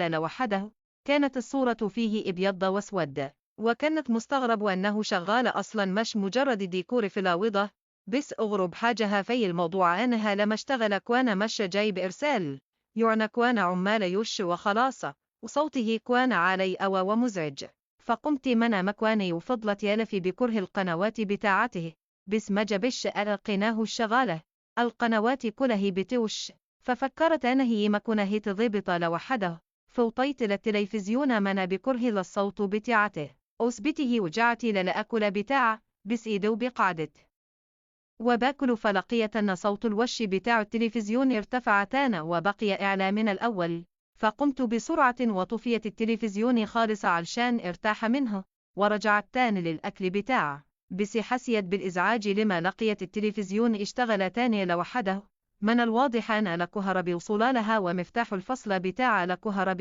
لوحده. كانت الصورة فيه إبيض واسود، وكانت مستغرب أنه شغال أصلا مش مجرد ديكور في الأوضة. بس أغرب حاجة في الموضوع أنها لما اشتغل كان مش جايب إرسال، يعني كان عمال يش وخلاص، وصوته كان عالي أو ومزعج. فقمت من مكواني وفضلت يلفي بكره القنوات بتاعته، بس ما جابش ألقيناه الشغالة. القنوات كله بتوش، ففكرت أنه مكنه تضبط لوحده. فوطيت للتلفزيون من بكره للصوت بتاعته، أثبته وجعت للأكل بتاع، بس إيدو بقعدت وباكل فلقيت أن صوت الوش بتاع التلفزيون ارتفع تاني وبقي أعلى من الأول. فقمت بسرعة وطفيت التلفزيون خالص علشان ارتاح منه، ورجعت تاني للأكل بتاع. بس حسيت بالإزعاج لما لقيت التلفزيون اشتغل تاني لوحده. من الواضح أن الكهرباء وصل لها ومفتاح الفصل بتاع الكهرباء